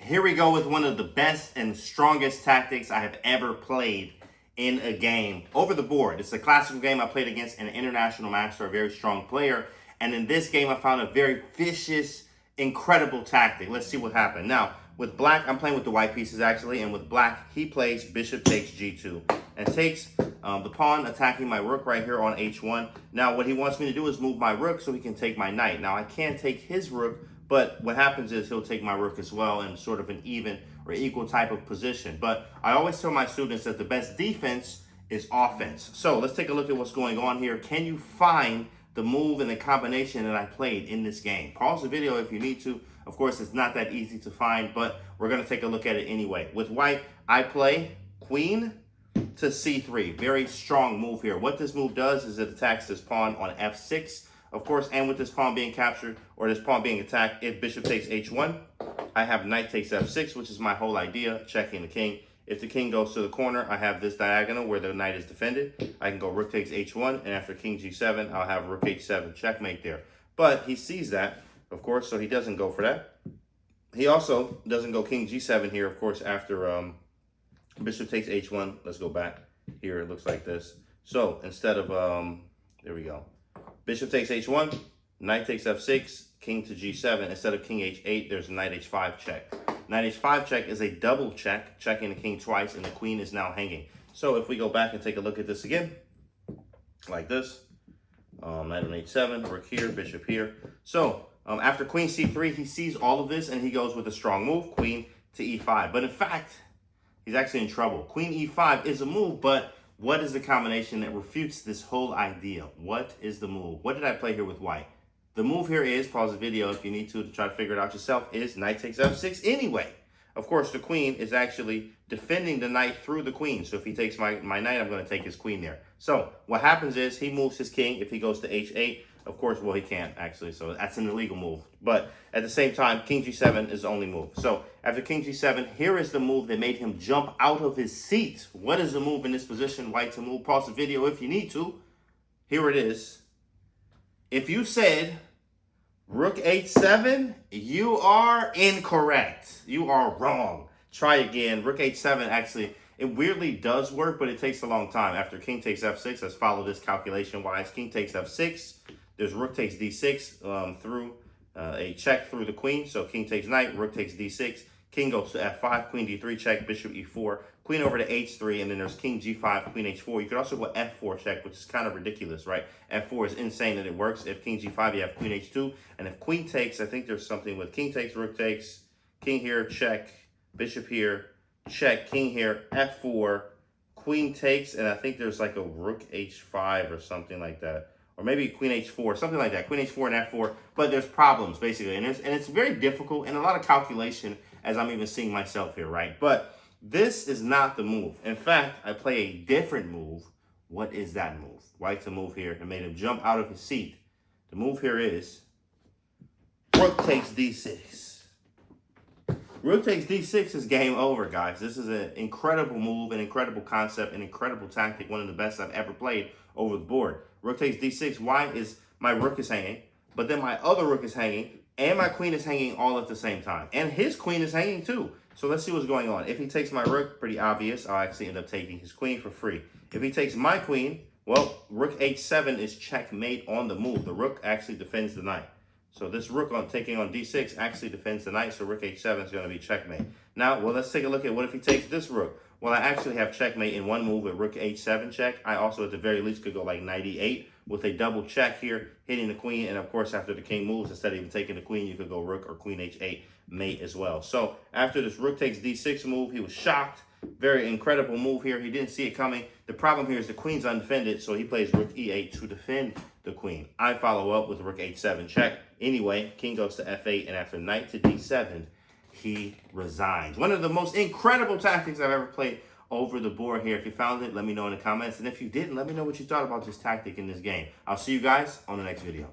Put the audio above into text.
Here we go with one of the best and strongest tactics I have ever played in a game over the board. It's a classical game I played against an international master, a very strong player. And in this game, I found a very vicious, incredible tactic. Let's see what happened. Now, with black, I'm playing with the white pieces actually. And with black, he plays bishop takes g2 and takes the pawn attacking my rook right here on h1. Now, what he wants me to do is move my rook so he can take my knight. Now, I can't take his rook, but what happens is he'll take my rook as well in sort of an even or equal type of position. But I always tell my students that the best defense is offense. So let's take a look at what's going on here. Can you find the move and the combination that I played in this game? Pause the video if you need to. Of course, it's not that easy to find, but we're going to take a look at it anyway. With white, I play queen to c3. Very strong move here. What this move does is it attacks this pawn on f6. Of course, and with this pawn being captured or this pawn being attacked, if bishop takes h1, I have knight takes f6, which is my whole idea, checking the king. If the king goes to the corner, I have this diagonal where the knight is defended. I can go rook takes h1, and after king g7, I'll have rook h7, checkmate there. But he sees that, of course, so he doesn't go for that. He also doesn't go king g7 here, of course, after bishop takes h1. Let's go back here. It looks like this. So instead of, there we go. Bishop takes h1, knight takes f6, king to g7. Instead of king h8, there's knight h5 check. Knight h5 check is a double check, checking the king twice, and the queen is now hanging. So if we go back and take a look at this again, like this, knight on h7, rook here, bishop here. So after queen c3, he sees all of this, and he goes with a strong move, queen to e5. But in fact, he's actually in trouble. Queen e5 is a move, but what is the combination that refutes this whole idea? What is the move? What did I play here with white? The move here is, pause the video if you need to try to figure it out yourself, is knight takes f6 anyway. Of course, the queen is actually defending the knight through the queen. So if he takes my knight, I'm going to take his queen there. So what happens is he moves his king. If he goes to h8, of course, well, he can't actually. So that's an illegal move. But at the same time, king g7 is the only move. So after king g7, here is the move that made him jump out of his seat. What is the move in this position? White to move. Pause the video if you need to. Here it is. If you said rook h7, you are incorrect. You are wrong. Try again. Rook h7 actually, it weirdly does work, but it takes a long time. After king takes f6, let's follow this calculation-wise. King takes f6. There's rook takes d6 through a check through the queen. So king takes knight, rook takes d6. King goes to f5, queen d3 check, bishop e4, queen over to h3, and then there's king g5, queen h4. You could also go f4 check, which is kind of ridiculous, right? f4 is insane that it works. If king g5, you have queen h2. And if queen takes, I think there's something with king takes, rook takes, king here, check, bishop here, check, king here, f4, queen takes, and I think there's like a rook h5 or something like that. Or maybe queen h4, something like that. Queen h4 and f4, but there's problems basically. And it's very difficult and a lot of calculation as I'm even seeing myself here, right? But this is not the move. In fact, I play a different move. What is that move? White's a move here that made him jump out of his seat. The move here is rook takes d6. Rook takes d6 is game over, guys. This is an incredible move, an incredible concept, an incredible tactic, one of the best I've ever played over the board. Rook takes d6. Why is my rook is hanging, but then my other rook is hanging, and my queen is hanging all at the same time. And his queen is hanging too. So let's see what's going on. If he takes my rook, pretty obvious, I'll actually end up taking his queen for free. If he takes my queen, well, rook h7 is checkmate on the move. The rook actually defends the knight. So this rook on taking on d6 actually defends the knight, so rook h7 is going to be checkmate. Now, well, let's take a look at what if he takes this rook. Well, I actually have checkmate in one move with rook h7 check. I also, at the very least, could go like knight e8 with a double check here, hitting the queen. And, of course, after the king moves, instead of even taking the queen, you could go rook or queen h8 mate as well. So after this rook takes d6 move, he was shocked. Very incredible move here. He didn't see it coming. The problem here is the queen's undefended, so he plays rook e8 to defend the queen. I follow up with rook h7 check. Anyway, king goes to f8, and after knight to d7, he resigns. One of the most incredible tactics I've ever played over the board here. If you found it, let me know in the comments. And if you didn't, let me know what you thought about this tactic in this game. I'll see you guys on the next video.